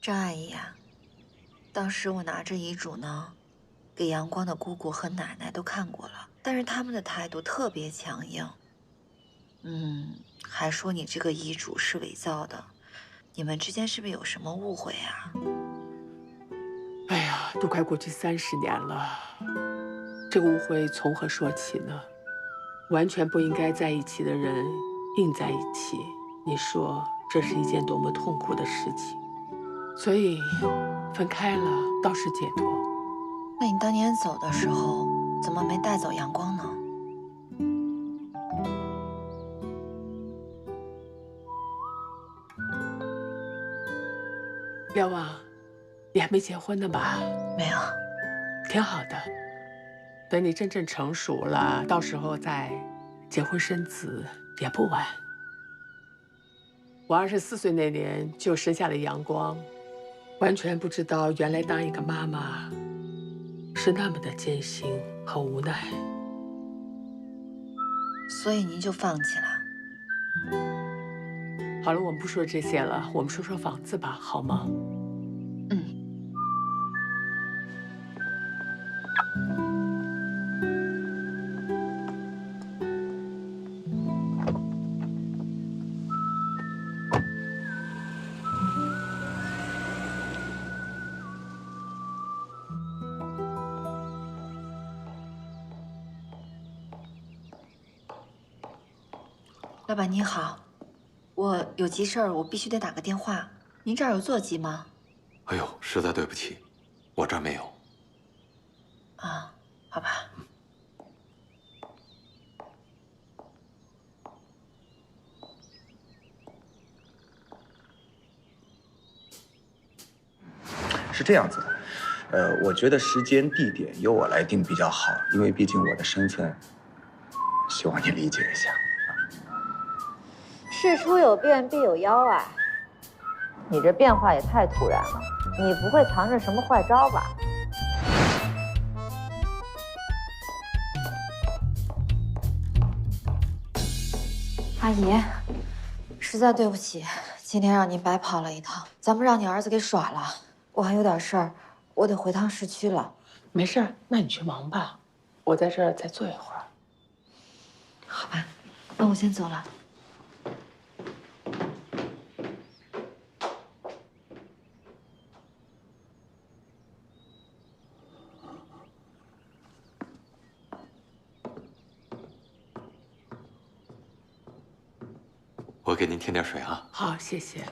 张阿姨呀，当时我拿着遗嘱呢，给阳光的姑姑和奶奶都看过了，但是他们的态度特别强硬。还说你这个遗嘱是伪造的，你们之间是不是有什么误会啊？哎呀，都快过去30年了，这个误会从何说起呢？完全不应该在一起的人硬在一起，你说这是一件多么痛苦的事情？所以，分开了倒是解脱。那你当年走的时候，怎么没带走阳光呢？廖望，你还没结婚呢吧？没有。挺好的，等你真正成熟了，到时候再结婚生子也不晚。我24岁那年就生下了阳光，完全不知道原来当一个妈妈是那么的艰辛和无奈。所以您就放弃了？好了，我们不说这些了，我们说说房子吧，好吗？老板您好，我有急事儿，我必须得打个电话。您这儿有座机吗？哎呦，实在对不起，我这儿没有。啊，好吧。是这样子的，我觉得时间地点由我来定比较好，因为毕竟我的身份，希望你理解一下。事出有变，必有妖啊！你这变化也太突然了，你不会藏着什么坏招吧？阿姨，实在对不起，今天让您白跑了一趟，咱们让你儿子给耍了。我还有点事儿，我得回趟市区了。没事儿，那你去忙吧，我在这儿再坐一会儿。好吧，那我先走了。我给您添点水啊。好，谢谢。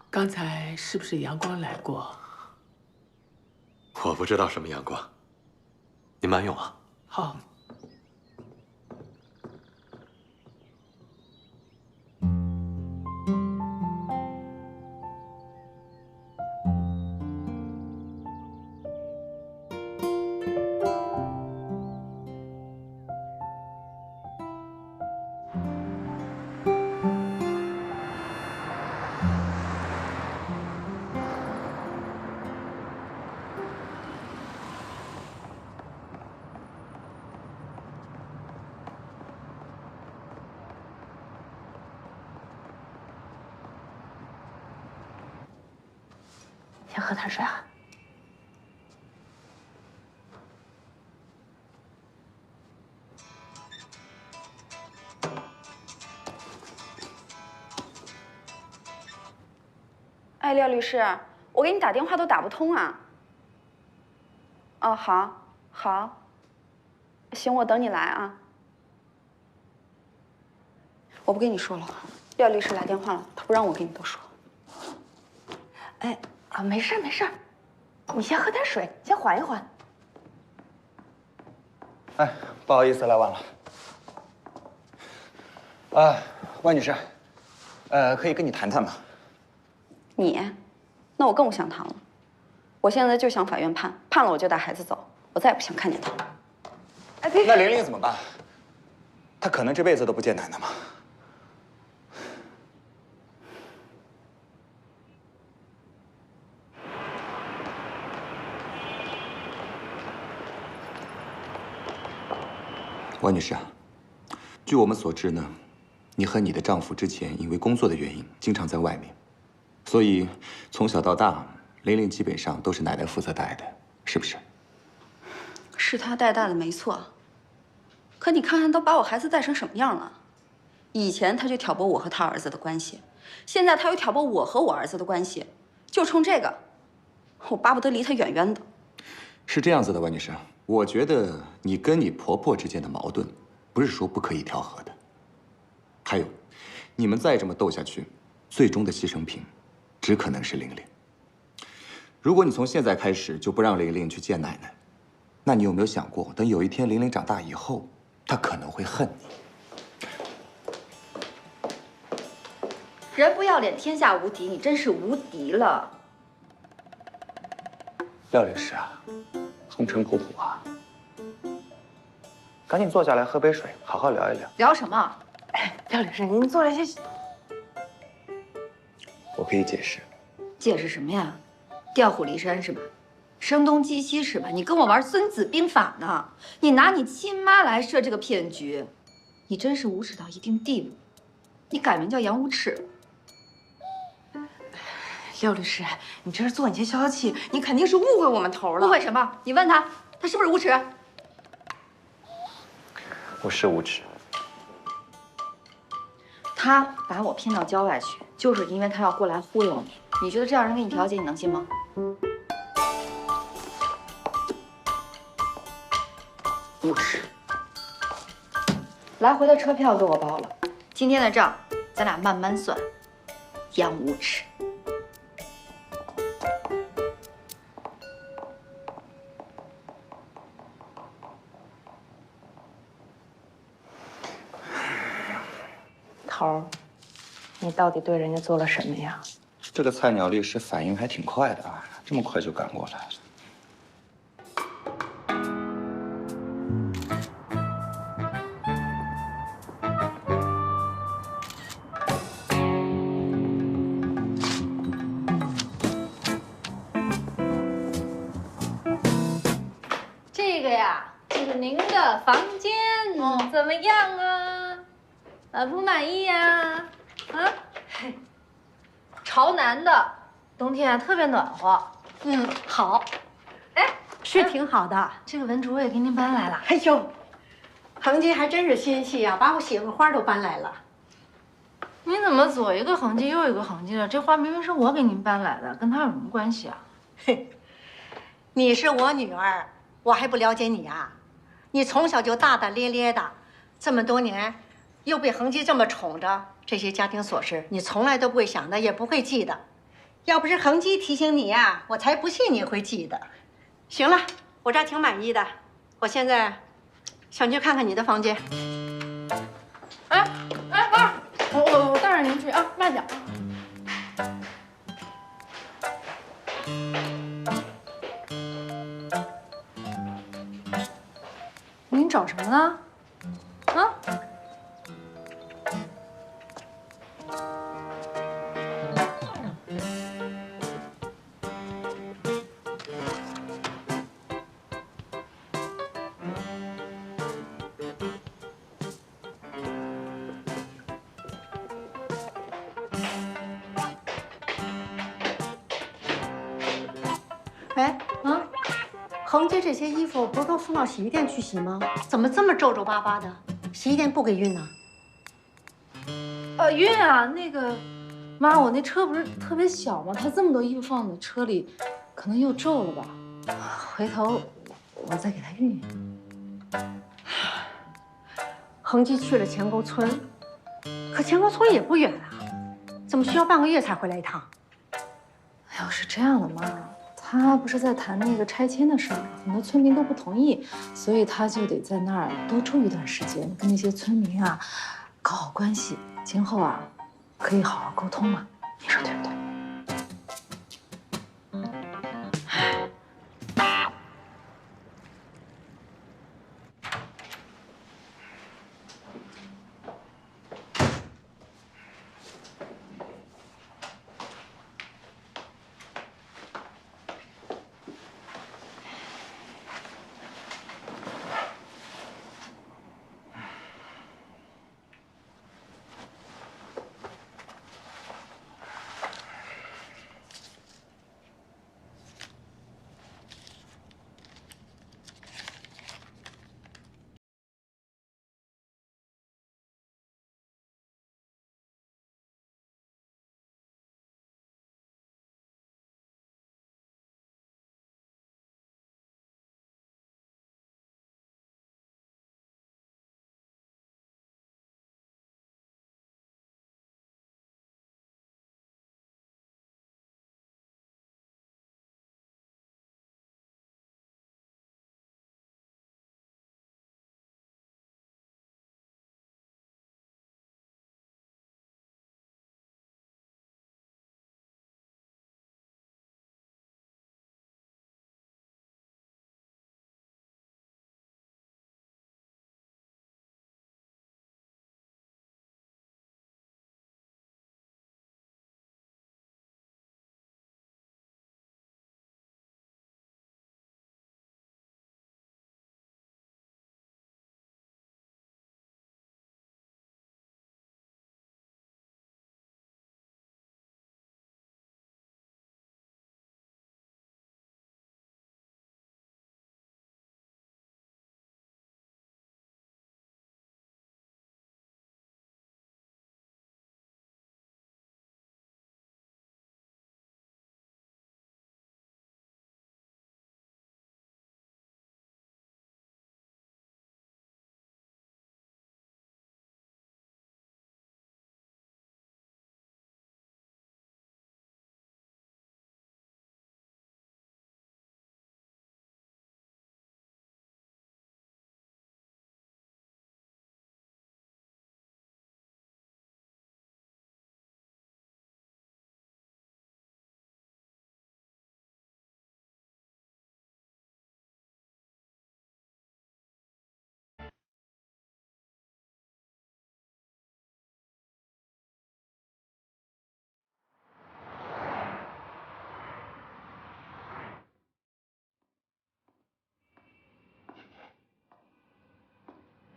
刚才是不是阳光来过？我不知道什么阳光，您慢用啊。好。先喝点水啊。哎，廖律师，我给你打电话都打不通啊。哦，好，好，行，我等你来啊。我不跟你说了，廖律师来电话了，他不让我跟你多说。哎啊，没事没事，你先喝点水，先缓一缓。哎，不好意思，来晚了。万女士，可以跟你谈谈吗？你，那我更不想谈了。我现在就想法院判，判了我就带孩子走，我再也不想看见他。哎，别！那玲玲怎么办？她可能这辈子都不见男的吗？万女士啊，据我们所知呢，你和你的丈夫之前因为工作的原因经常在外面，所以从小到大，玲玲基本上都是奶奶负责带的，是不是？是他带大的没错，可你看看都把我孩子带成什么样了？以前他就挑拨我和他儿子的关系，现在他又挑拨我和我儿子的关系，就冲这个，我巴不得离他远远的。是这样子的，万女士，我觉得你跟你婆婆之间的矛盾，不是说不可以调和的。还有，你们再这么斗下去，最终的牺牲品，只可能是玲玲。如果你从现在开始就不让玲玲去见奶奶，那你有没有想过，等有一天玲玲长大以后，她可能会恨你？人不要脸，天下无敌，你真是无敌了。廖律师啊，风尘仆仆啊，赶紧坐下来喝杯水，好好聊一聊。聊什么？廖律师，您坐来先。我可以解释。解释什么呀？调虎离山是吧？声东击西是吧？你跟我玩《孙子兵法》呢？你拿你亲妈来设这个骗局，你真是无耻到一定地步。你改名叫杨无耻。廖律师，你这是做你些消消气，你肯定是误会我们头了。误会什么？你问他，他是不是无耻？我是无耻。他把我骗到郊外去，就是因为他要过来忽悠你。你觉得这样人给你调解，你能信吗？无耻！来回的车票都我包了，今天的账咱俩慢慢算。杨无耻！头儿，你到底对人家做了什么呀？这个菜鸟律师反应还挺快的啊，这么快就赶过来了。这个呀，是您的房间，怎么样啊？满不满意呀？啊？朝南的，冬天特别暖和。好。哎，是挺好的。这个文竹我也给您搬来了。哎呦，恒基还真是心细呀，把我喜欢花都搬来了。您怎么左一个恒基右一个恒基的？这花明明是我给您搬来的，跟他有什么关系啊？嘿，你是我女儿，我还不了解你啊？你从小就大大咧咧的，这么多年，又被恒基这么宠着，这些家庭琐事你从来都不会想的，也不会记的。要不是恒基提醒你呀，我才不信你会记得。行了，我这儿挺满意的，我现在想去看看你的房间。哎，妈，我带着您去啊，慢点啊。您找什么呢？啊？哎，恒基这些衣服不是都送到洗衣店去洗吗？怎么这么皱皱巴巴的？洗衣店不给熨呢？熨啊，那个，妈，我那车不是特别小吗？它这么多衣服放在车里，可能又皱了吧？回头我再给它熨熨。恒基去了钱沟村，可钱沟村也不远啊，怎么需要半个月才回来一趟？哎呦，是这样的，妈，他不是在谈那个拆迁的事儿，很多村民都不同意，所以他就得在那儿多住一段时间，跟那些村民啊搞好关系，今后啊可以好好沟通嘛，你说对不对？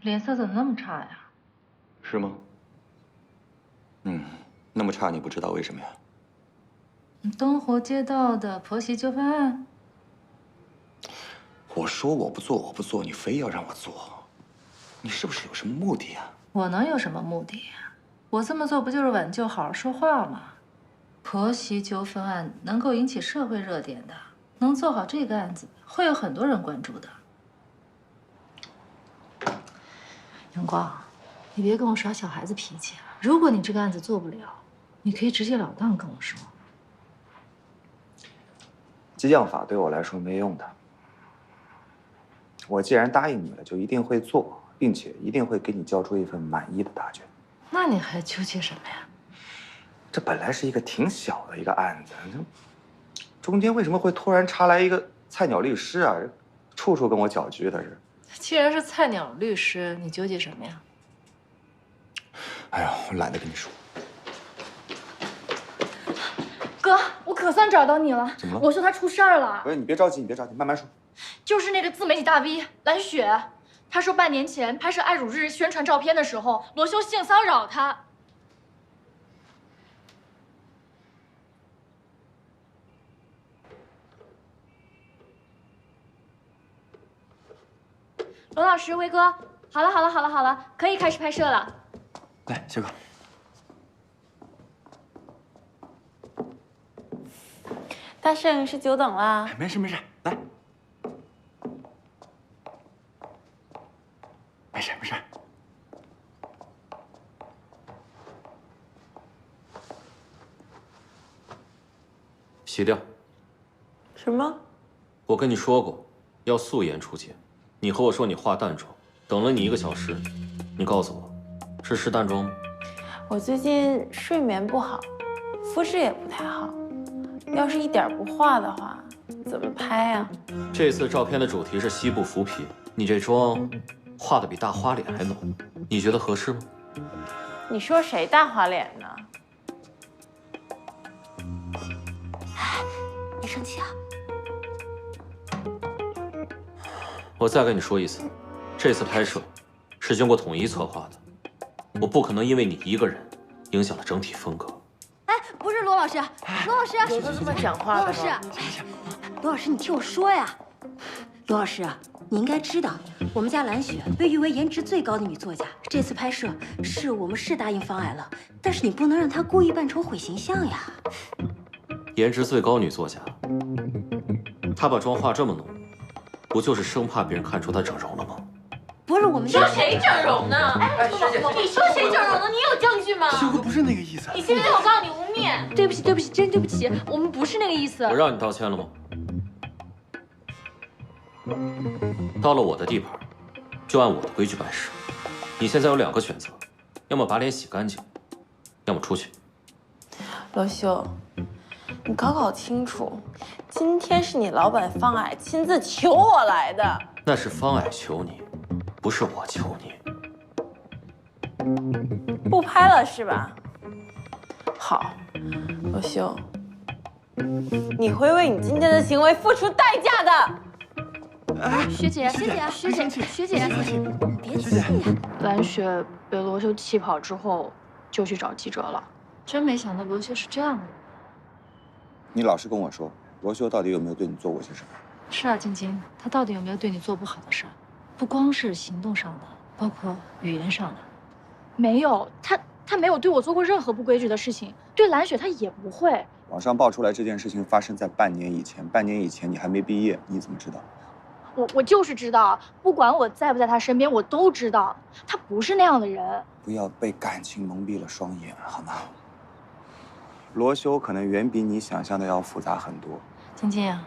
脸色怎么那么差呀？是吗？那么差，你不知道为什么呀？东湖街道的婆媳纠纷案。我说我不做，我不做，你非要让我做，你是不是有什么目的啊？我能有什么目的呀？我这么做不就是挽救好好说话吗？婆媳纠纷案能够引起社会热点的，能做好这个案子，会有很多人关注的。阳光，你别跟我耍小孩子脾气啊！如果你这个案子做不了，你可以直截了当跟我说。激将法对我来说没用的。我既然答应你了，就一定会做，并且一定会给你交出一份满意的答卷。那你还纠结什么呀？这本来是一个挺小的一个案子，中间为什么会突然插来一个菜鸟律师啊？处处跟我搅局的是。既然是菜鸟律师，你纠结什么呀？哎呀，我懒得跟你说。哥，我可算找到你了。怎么了？罗秀他出事儿了。不是，你别着急，你别着急，慢慢说。就是那个自媒体大 V 蓝雪，她说半年前拍摄爱乳日宣传照片的时候，罗秀性骚扰她。罗老师，威哥，好了，可以开始拍摄了。来，小哥。大摄影师久等了。没事，来。没事。洗掉。什么？我跟你说过，要素颜出镜。你和我说你化淡妆，等了你1个小时。你告诉我，是试淡妆吗？我最近睡眠不好，肤质也不太好。要是一点不化的话，怎么拍呀？这次照片的主题是西部浮皮，你这妆画的比大花脸还浓，你觉得合适吗？你说谁大花脸呢？别生气啊！我再跟你说一次，这次拍摄是经过统一策划的，我不可能因为你一个人影响了整体风格。哎，不是罗老师，罗老师，有他这么讲话的吗？罗老师，你听我说呀，罗老师，你应该知道，我们家蓝雪被誉为颜值最高的女作家。这次拍摄是我们答应方矮了，但是你不能让她故意扮丑毁形象呀。颜值最高女作家，她把妆化这么浓，不就是生怕别人看出她整容了吗？不是我们说谁整容呢？哎，你说谁整容呢？你有证据吗？小哥不是那个意思。你信不信我告诉你污蔑？对不起，真对不起，我们不是那个意思。我让你道歉了吗？到了我的地盘，就按我的规矩办事。你现在有2个选择，要么把脸洗干净，要么出去。罗秀，你搞清楚，今天是你老板方矮亲自求我来的。那是方矮求你，不是我求你。不拍了是吧？好，罗秀，你会为你今天的行为付出代价的。学姐，别气。蓝雪被罗秀气跑之后，就去找记者了。真没想到罗秀是这样的人。你老实跟我说，罗秀到底有没有对你做过些什么？是啊，晶晶，他到底有没有对你做不好的事儿？不光是行动上的，包括语言上的。没有，他没有对我做过任何不规矩的事情，对蓝雪他也不会。网上爆出来这件事情发生在半年以前，半年以前你还没毕业，你怎么知道？我就是知道，不管我在不在他身边，我都知道他不是那样的人。不要被感情蒙蔽了双眼，好吗？罗修可能远比你想象的要复杂很多。晶晶，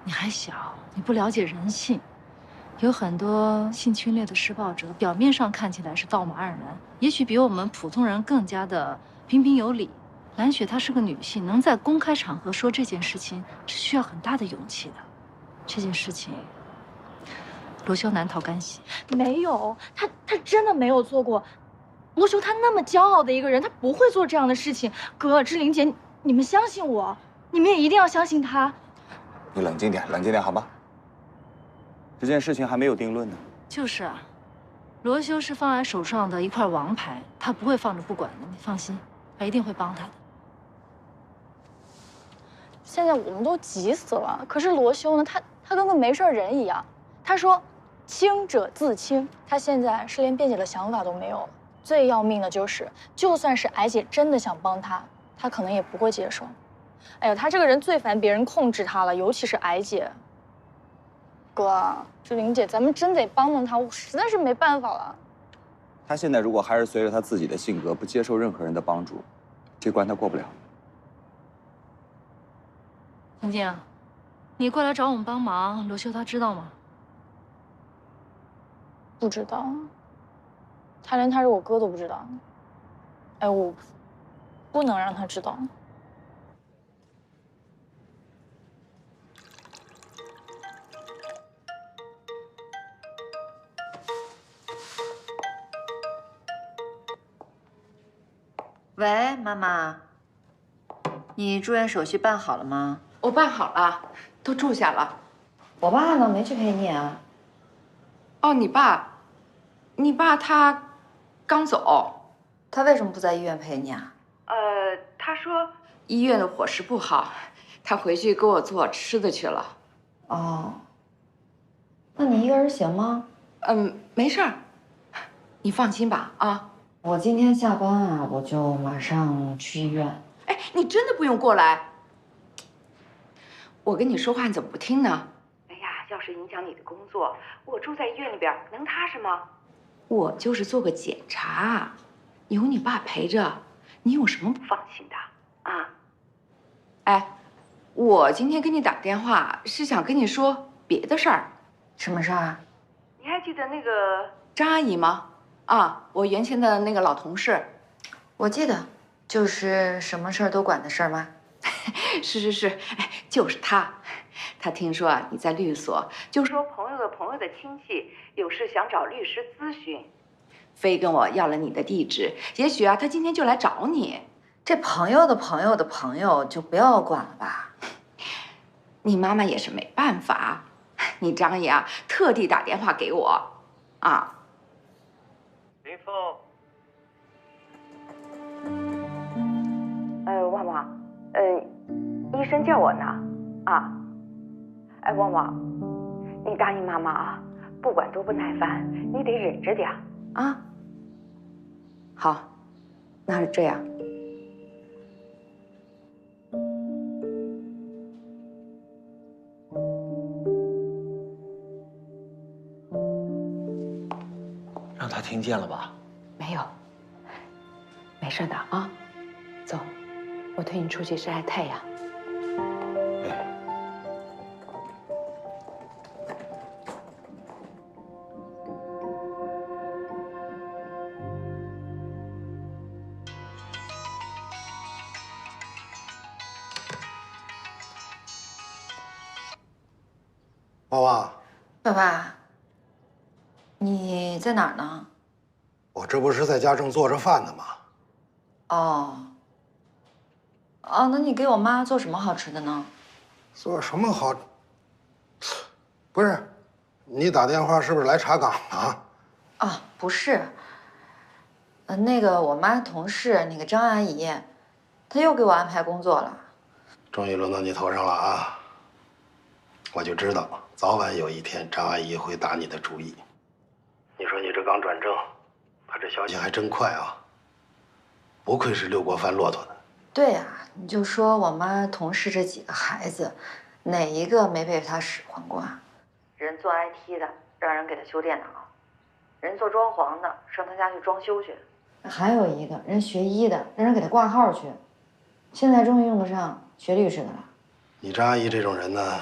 你还小，你不了解人性。有很多性侵略的施暴者，表面上看起来是道貌岸然，也许比我们普通人更加的彬彬有礼。蓝雪她是个女性，能在公开场合说这件事情，是需要很大的勇气的。这件事情，罗修难逃干系。没有，他真的没有做过。罗修他那么骄傲的一个人，他不会做这样的事情。哥，志玲姐，你们相信我，你们也一定要相信他。你冷静点，好吗？这件事情还没有定论呢。就是啊，罗修是方爱手上的一块王牌，他不会放着不管的，你放心，他一定会帮他的。现在我们都急死了，可是罗修呢？他跟个没事人一样。他说，清者自清。他现在是连辩解的想法都没有了。最要命的就是，就算是矮姐真的想帮他，他可能也不会接受。哎呀，他这个人最烦别人控制他了，尤其是矮姐。哥，志玲姐，咱们真得帮帮他，我实在是没办法了。他现在如果还是随着他自己的性格，不接受任何人的帮助，这关他过不了。婷静，你过来找我们帮忙，罗修他知道吗？不知道，他连他是我哥都不知道。哎，我不能让他知道。喂，妈妈，你住院手续办好了吗？我办好了，都住下了。我爸呢？没去陪你啊？哦，你爸他刚走。他为什么不在医院陪你啊？他说医院的伙食不好，他回去给我做吃的去了。哦，那你一个人行吗？没事儿，你放心吧啊。我今天下班啊，我就马上去医院。哎，你真的不用过来。我跟你说话你怎么不听呢？哎呀，要是影响你的工作，我住在医院里边能踏实吗？我就是做个检查，有你爸陪着，你有什么不放心的啊？哎，我今天给你打电话是想跟你说别的事儿。什么事儿？你还记得那个张阿姨吗？啊，我原先的那个老同事。我记得，就是什么事儿都管的事儿吗？是，哎，就是他。他听说啊你在律所，就说朋友的朋友的亲戚有事想找律师咨询，非跟我要了你的地址。也许啊，他今天就来找你。这朋友的朋友的朋友就不要管了吧。你妈妈也是没办法，你张爷啊特地打电话给我，啊。林峰。旺旺，医生叫我呢，啊。哎，旺旺，你答应妈妈啊，不管多不耐烦，你得忍着点啊。好，那是这样。让他听见了吧？没有，没事的啊。走，我推你出去晒晒太阳。娃娃，爸爸，你在哪儿呢？我这不是在家正做着饭呢吗？哦，那你给我妈做什么好吃的呢？做什么好？不是，你打电话是不是来查岗啊？啊，不是。那个我妈同事那个张阿姨，她又给我安排工作了。终于轮到你头上了啊！我就知道，早晚有一天张阿姨会打你的主意。你说你这刚转正，她这消息还真快啊！不愧是6国翻骆驼的。对呀，你就说我妈同事这几个孩子，哪一个没被她使唤过啊？人做 IT 的，让人给他修电脑；人做装潢的，上他家去装修去；还有一个人学医的，让人给他挂号去。现在终于用得上学律师的了。你张阿姨这种人呢，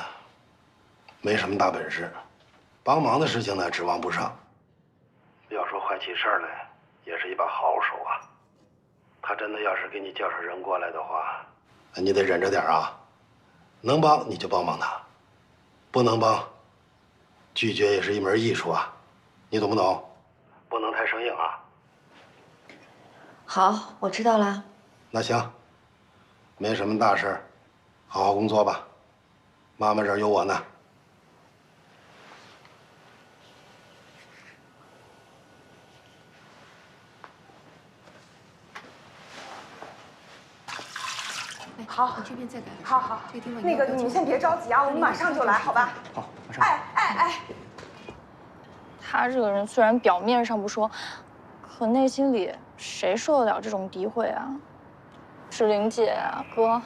没什么大本事，帮忙的事情呢指望不上。要说坏起事儿来，也是一把好手啊。他真的要是给你叫上人过来的话，那你得忍着点啊。能帮你就帮帮他，不能帮，拒绝也是一门艺术啊，你懂不懂？不能太生硬啊。好，我知道了。那行，没什么大事儿，好好工作吧。妈妈这儿有我呢。好，你这边再改。好好，这个地方那个你们先别着急啊，我们马上就来，好吧？好，马上。哎，他这个人虽然表面上不说，可内心里谁受得了这种诋毁啊？志玲姐啊，哥，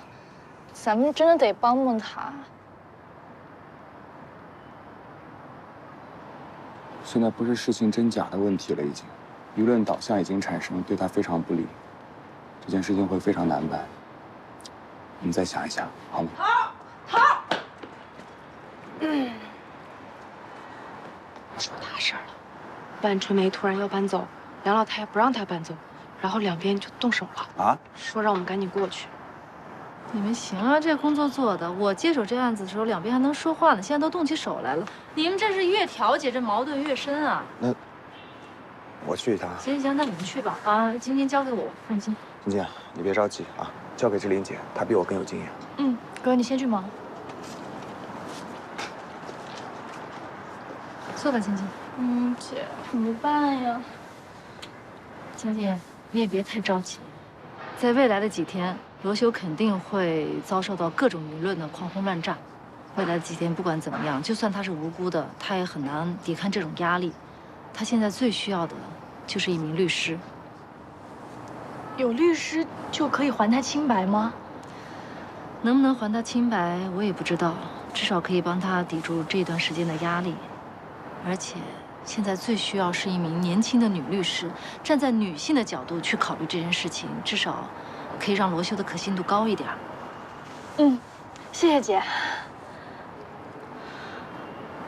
咱们真的得帮帮他。现在不是事情真假的问题了，已经，舆论导向已经产生，对他非常不利，这件事情会非常难办。我们再想一想，好吗？好。出大事了，万春梅突然要搬走，梁老太不让她搬走，然后两边就动手了啊，说让我们赶紧过去。你们行啊，这工作做的，我接手这案子的时候，两边还能说话呢，现在都动起手来了。你们这是越调解，这矛盾越深啊。那我去一趟。行，那你们去吧。啊，今天交给我，放心。晶晶，你别着急啊，交给志玲姐，她比我更有经验。嗯，哥，你先去忙。坐吧，晶晶。姐，怎么办呀？晶晶，你也别太着急，在未来的几天。罗修肯定会遭受到各种舆论的狂轰乱炸。未来的几天，不管怎么样，就算他是无辜的，他也很难抵抗这种压力。他现在最需要的就是一名律师。有律师就可以还他清白吗？能不能还他清白，我也不知道。至少可以帮他抵住这段时间的压力。而且，现在最需要是一名年轻的女律师，站在女性的角度去考虑这件事情，至少可以让罗修的可信度高一点。谢谢姐。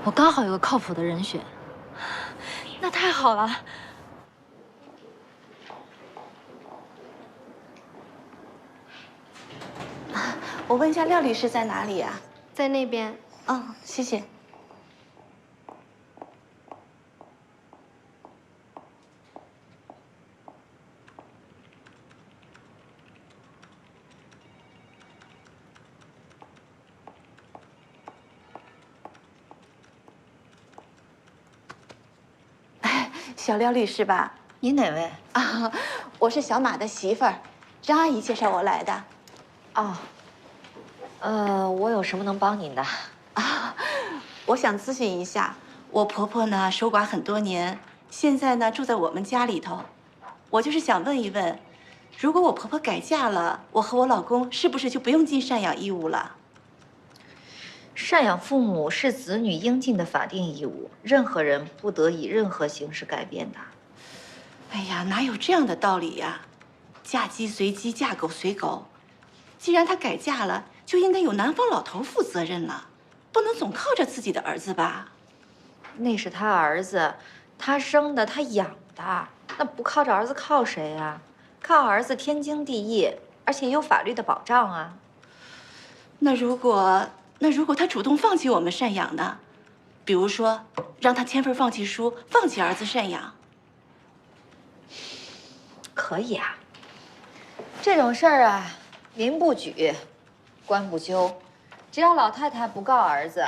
我刚好有个靠谱的人选。那太好了。我问一下廖律师在哪里呀？在那边。哦，谢谢。小廖律师吧？你哪位啊？我是小马的媳妇儿，张阿姨介绍我来的。哦，我有什么能帮您的？啊，我想咨询一下，我婆婆呢守寡很多年，现在呢住在我们家里头，我就是想问一问，如果我婆婆改嫁了，我和我老公是不是就不用尽赡养义务了？赡养父母是子女应尽的法定义务，任何人不得以任何形式改变的。哎呀，哪有这样的道理呀？嫁鸡随鸡，嫁狗随狗。既然她改嫁了，就应该有男方老头负责任了，不能总靠着自己的儿子吧？那是他儿子，他生的，他养的，那不靠着儿子靠谁呀？靠儿子天经地义，而且有法律的保障啊。那如果他主动放弃我们赡养呢？比如说，让他签份放弃书，放弃儿子赡养。可以啊。这种事儿啊，民不举，官不究。只要老太太不告儿子，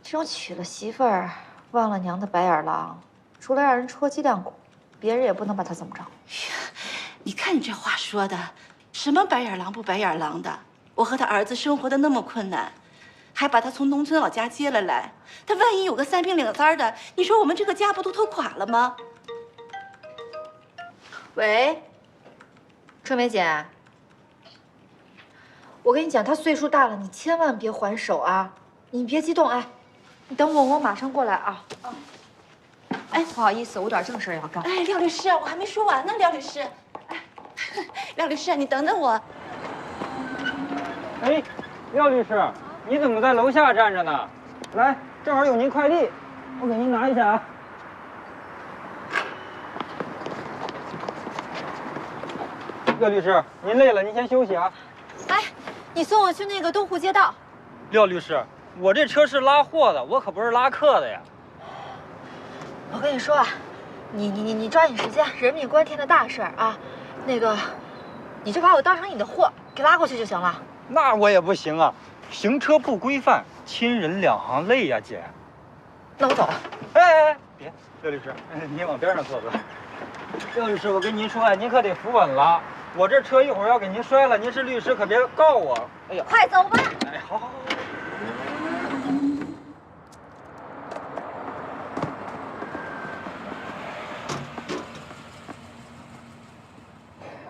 这种娶了媳妇儿忘了娘的白眼狼，除了让人戳脊梁骨，别人也不能把他怎么着。你看你这话说的，什么白眼狼不白眼狼的？我和他儿子生活的那么困难。还把他从农村老家接了来，他万一有个三平两三的，你说我们这个家不都拖垮了吗？喂，春梅姐，我跟你讲，他岁数大了，你千万别还手啊！你别激动，哎，你等我，我马上过来啊。哎，不好意思，我有点正事要干。哎，廖律师，我还没说完呢，廖律师。哎，廖律师，你等等我。哎，廖律师。你怎么在楼下站着呢？来，正好有您快递，我给您拿一下啊。廖律师，您累了，您先休息啊。哎，你送我去那个东湖街道。廖律师，我这车是拉货的，我可不是拉客的呀。我跟你说啊，你抓紧时间，人命关天的大事儿啊，那个，你就把我当成你的货给拉过去就行了。那我也不行啊。行车不规范，亲人两行泪呀，姐。那我走了。哎，别，廖律师，您往边上坐坐。廖律师，我跟您说呀，您可得扶稳了。我这车一会儿要给您摔了，您是律师可别告我。哎呀，快走吧。哎，好好好。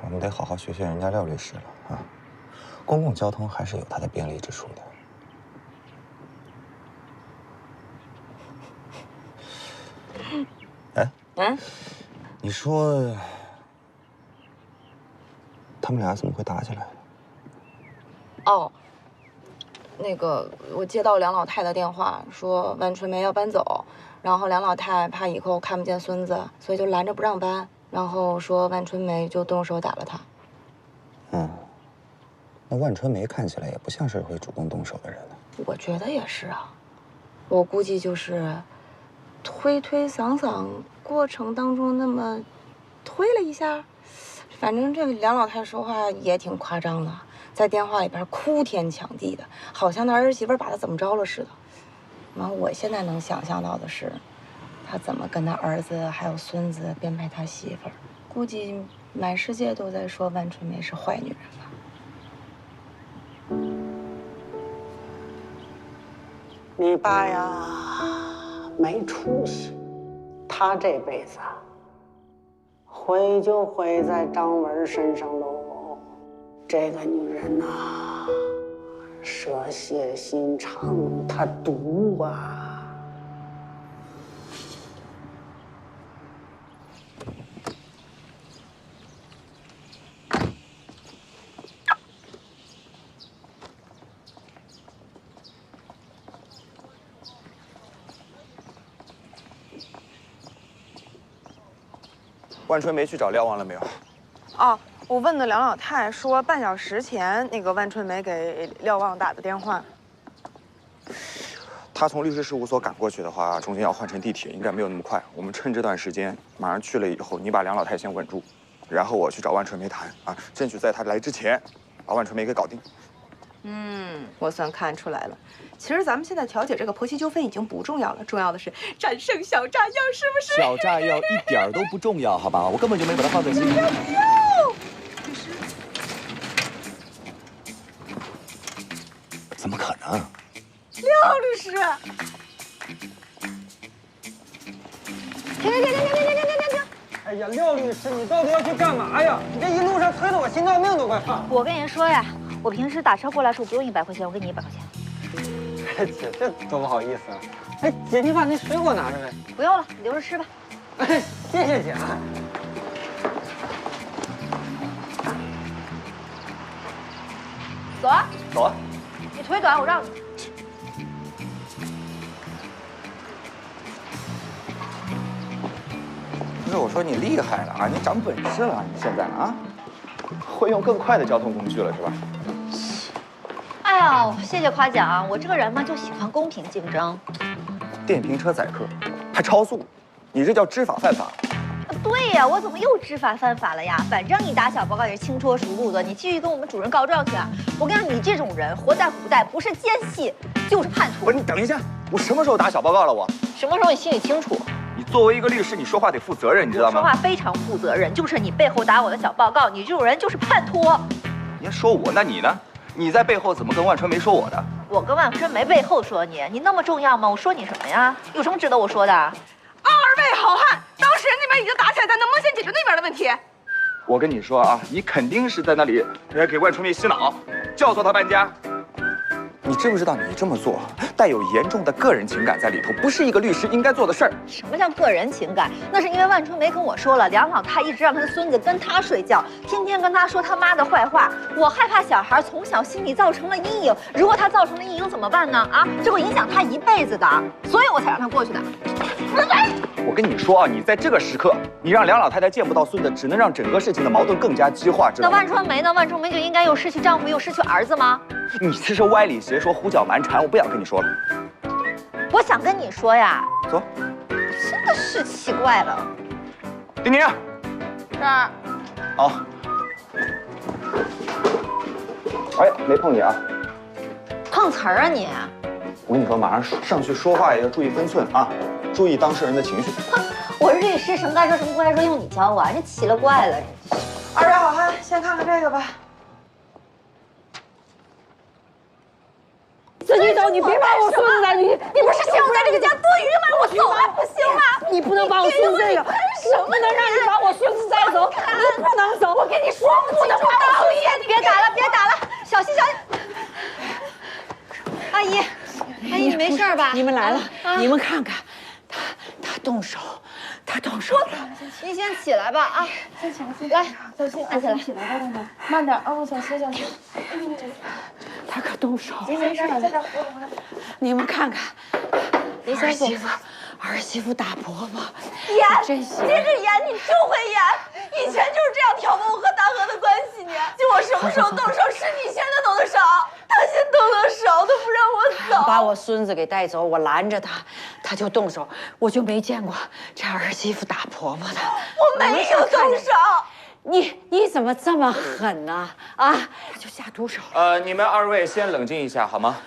我们得好好学学人家廖律师了啊！公共交通还是有它的便利之处的。哎，你说他们俩怎么会打起来？哦，那个我接到梁老太的电话，说万春梅要搬走，然后梁老太怕以后看不见孙子，所以就拦着不让搬，然后说万春梅就动手打了他。那万春梅看起来也不像是会主动动手的人呢。我觉得也是啊，我估计就是推推搡搡过程当中那么推了一下，反正这个梁老太说话也挺夸张的，在电话里边哭天抢地的，好像那儿媳妇把她怎么着了似的。完，我现在能想象到的是，他怎么跟他儿子还有孙子编排他媳妇儿，估计满世界都在说万春梅是坏女人吧。你爸呀，没出息，他这辈子毁就毁在张文身上喽。这个女人呐，蛇蝎心肠，她毒啊。万春梅去找廖望了没有？哦，我问的梁老太说，半小时前那个万春梅给廖望打的电话。他从律师事务所赶过去的话，中间要换乘地铁，应该没有那么快。我们趁这段时间，马上去了以后，你把梁老太先稳住，然后我去找万春梅谈啊，争取在她来之前，把万春梅给搞定。我算看出来了。其实咱们现在调解这个婆媳纠纷已经不重要了，重要的是战胜小炸药，是不是？小炸药一点都不重要，好吧？我根本就没把它放在心里。怎么可能？廖律师，停！哎呀，廖律师，你到底要去干嘛呀？你这一路上推得我心脏病都快犯。我跟你说呀，我平时打车过来时候不用100块钱，我给你100块钱。姐，这多不好意思啊！哎，姐，你把那水果拿着呗。不用了，你留着吃吧。哎，谢谢姐啊。走啊！走啊！你腿短，我让你。不是我说你厉害了啊，你长本事了，你现在啊，会用更快的交通工具了是吧？哎呀，谢谢夸奖，我这个人嘛就喜欢公平竞争。电瓶车载客，还超速，你这叫知法犯法。对呀，我怎么又知法犯法了呀？反正你打小报告也是轻车熟路的，你继续跟我们主任告状去啊！我跟你说，你这种人活在古代，不是奸细就是叛徒。不是你等一下，我什么时候打小报告了？我什么时候你心里清楚？你作为一个律师，你说话得负责任，你知道吗？说话非常负责任，就是你背后打我的小报告，你这种人就是叛徒。你说我，那你呢？你在背后怎么跟万春梅说我的？我跟万春梅背后说你，你那么重要吗？我说你什么呀？有什么值得我说的？二位好汉，当事人那边已经打起来，咱能不能先解决那边的问题？我跟你说啊，你肯定是在那里给万春梅洗脑，教唆她搬家。你知不知道你这么做带有严重的个人情感在里头，不是一个律师应该做的事儿。什么叫个人情感？那是因为万春梅跟我说了，梁老太一直让她的孙子跟她睡觉，天天跟她说他妈的坏话。我害怕小孩从小心里造成了阴影，如果他造成了阴影怎么办呢？啊，这会影响他一辈子的，所以我才让他过去的。我跟你说啊，你在这个时刻，你让梁老太太见不到孙子，只能让整个事情的矛盾更加激化，知道吗？那万春梅呢？万春梅就应该又失去丈夫又失去儿子吗？你这是歪理邪说、胡搅蛮缠，我不想跟你说了。我想跟你说呀，走。真的是奇怪了。丁宁。是。好。哎，没碰你啊。碰瓷儿啊你！我跟你说，马上上去说话也要注意分寸啊，注意当事人的情绪。我是律师，什么该说什么不该说，用你教我，你奇了怪了。二位好汉，先看看这个吧。自己走，你别把我孙子带进去。你不是希望在这个家多余吗？我走了，不行吗？你不能把我孙子这个，什么能让你把我孙子带走？你不能走，我跟你说，不能把我孙子。别打了，别打了，小心小心。阿姨，阿姨，你没事吧？你们来了，你们看看，他动手，他动手了。您先起来吧啊！先起来，来，小心，站起来，起来吧，东东，慢点啊，小心小心。他可动手了。没事，在这儿。你们看看，您先坐。儿媳妇打婆婆，演，真行！接着演，你就会演。以前就是这样挑拨我和大河的关系，你就我什么时候动手，是你先动的手，他先动的手，他不让我走。把我孙子给带走，我拦着他，他就动手，我就没见过这儿媳妇打婆婆的。我没有动手。你怎么这么狠呢？啊，就下毒手。你们二位先冷静一下好吗？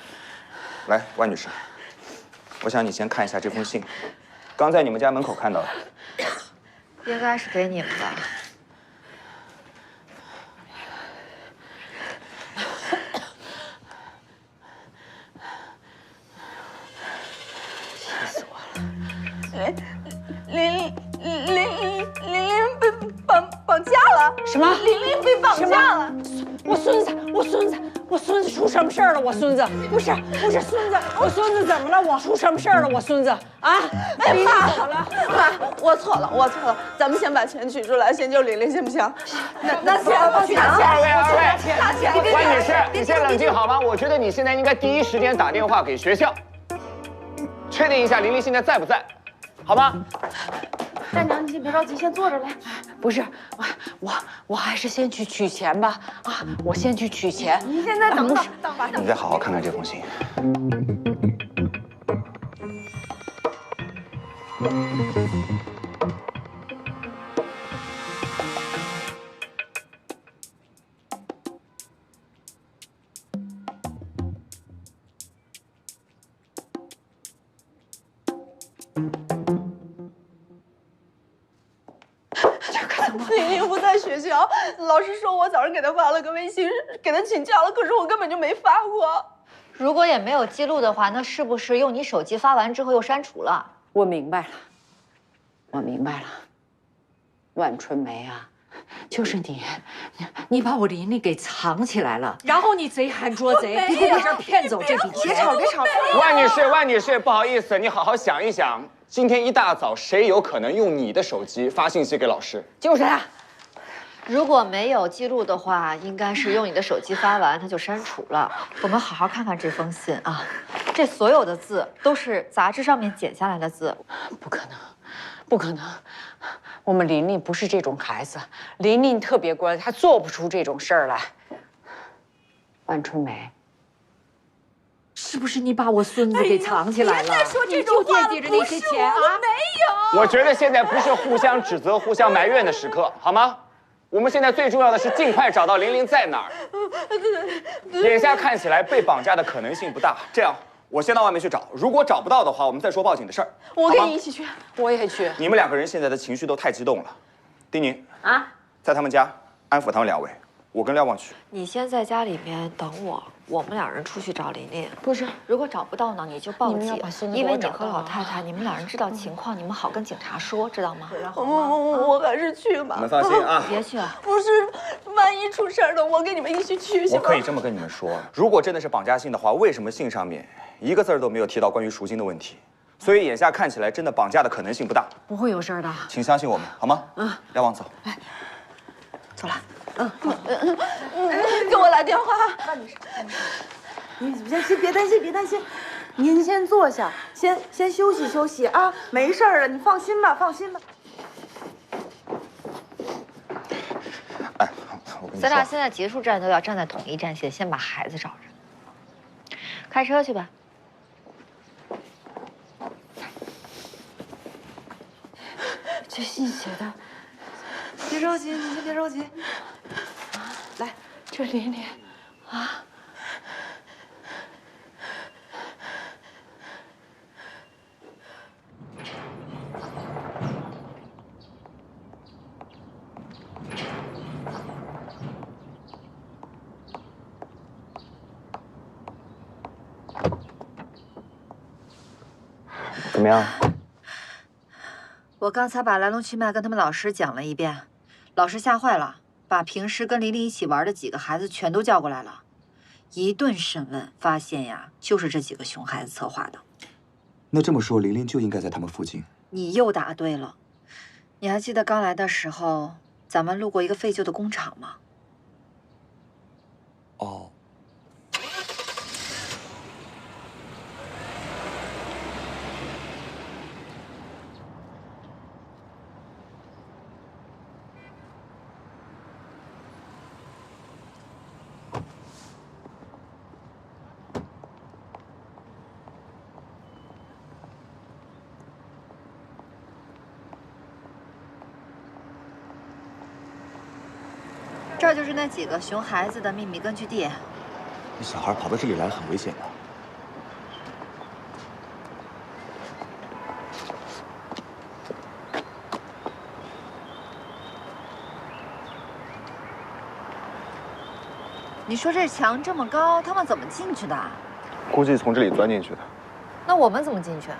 来，万女士，我想你先看一下这封信，刚在你们家门口看到的。应该是给你们的。气死我了！玲被绑架了？什么？玲被绑架了？我孙子出什么事儿了？我孙子不是孙子，我孙子怎么了？我出什么事儿了？我孙子啊！哎妈，妈，我错了，咱们先把钱取出来，先救玲玲，行不行？拿钱，二位，拿钱！万女士，你先冷静好吗？我觉得你现在应该第一时间打电话给学校，确定一下玲玲现在在不在，好吗？大娘，你先别着急，先坐着来。不是，我还是先去取钱吧。啊，我先去取钱。你现在等吧。你再好好看看这封信。玲玲不在学校，老师说我早上给她发了个微信，给她请假了，可是我根本就没发过。如果也没有记录的话，那是不是用你手机发完之后又删除了？我明白了，万春梅啊，就是你把我玲玲给藏起来了，然后你贼喊捉贼，你给我这儿骗走这笔钱。别吵！万女士，不好意思，你好好想一想，今天一大早谁有可能用你的手机发信息给老师？就是他。如果没有记录的话，应该是用你的手机发完，他就删除了。我们好好看看这封信啊，这所有的字都是杂志上面剪下来的字。不可能，我们玲玲不是这种孩子，玲玲特别乖，她做不出这种事儿来。万春梅，是不是你把我孙子给藏起来了？别再说这种话了，惦记着那些钱啊？我没有。我觉得现在不是互相指责、互相埋怨的时刻，好吗？我们现在最重要的是尽快找到玲玲在哪儿。眼下看起来被绑架的可能性不大，这样我先到外面去找，如果找不到的话，我们再说报警的事儿。我跟你一起去，我也去。你们两个人现在的情绪都太激动了，丁宁啊，在他们家安抚他们两位，我跟廖望去。你先在家里面等我，我们两人出去找琳琳。不是，如果找不到呢，你就报警，因为你和老太太，你们两人知道情况，你们好跟警察说，知道吗？我还是去吧。你们放心啊，别去了。不是，万一出事儿了，我跟你们一起去，行吗？我可以这么跟你们说，如果真的是绑架信的话，为什么信上面一个字儿都没有提到关于赎金的问题？所以眼下看起来，真的绑架的可能性不大。不会有事儿的，请相信我们，好吗？廖望走。走了。给我来电话。你先别担心，您先坐下，先休息休息啊，没事儿了，你放心吧。哎，我跟你说，咱俩现在结束战斗要站在统一战线，先把孩子找着。开车去吧。这信写的，别着急，你先别着急。来，这琳琳啊。么样？我刚才把来龙去脉跟他们老师讲了一遍，老师吓坏了，把平时跟琳琳一起玩的几个孩子全都叫过来了，一顿审问，发现呀，就是这几个熊孩子策划的。那这么说，琳琳就应该在他们附近。你又答对了。你还记得刚来的时候，咱们路过一个废旧的工厂吗？哦。这就是那几个熊孩子的秘密根据地。那小孩跑到这里来很危险的。你说这墙这么高，他们怎么进去的？估计从这里钻进去的。那我们怎么进去？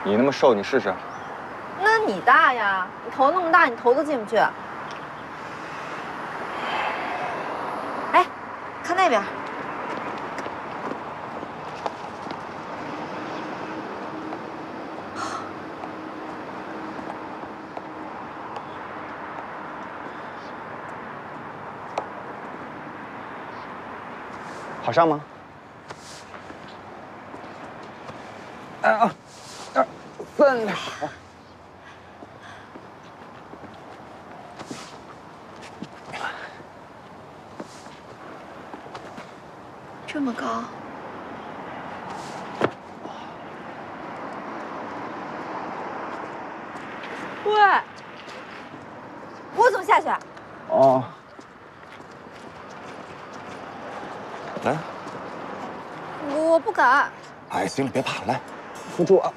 你那么瘦，你试试。那你大呀，你头那么大，你头都进不去。哎，看那边。好上吗？2、3，好。这么高。喂，我怎么下去？哦。来。我不敢。哎，行了，别怕，来，扶住啊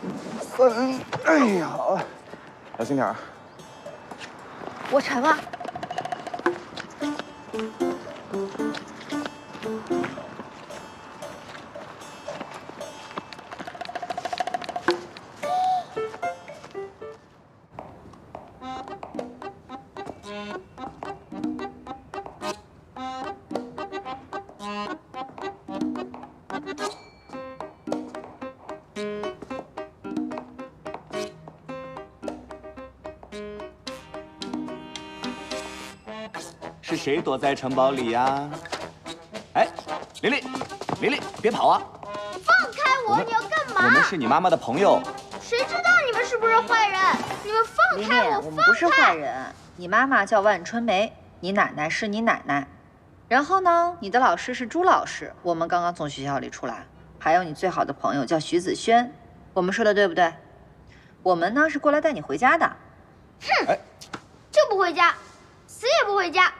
！3，哎呀，小心点儿。我沉了。是谁躲在城堡里呀？哎，琳琳，琳琳，别跑啊！放开我！你要干嘛？我们是你妈妈的朋友。谁知道你们是不是坏人？你们放开我！我们不是坏人。你妈妈叫万春梅，你奶奶是你奶奶。然后呢，你的老师是朱老师，我们刚刚从学校里出来。还有你最好的朋友叫徐子轩，我们说的对不对？我们呢是过来带你回家的。哼，就不回家，死也不回家。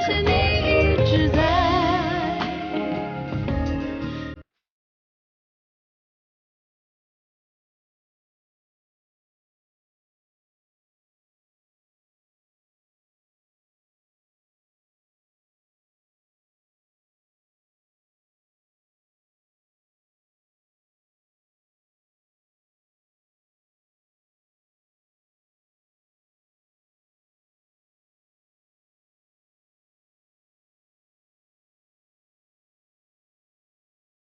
是你。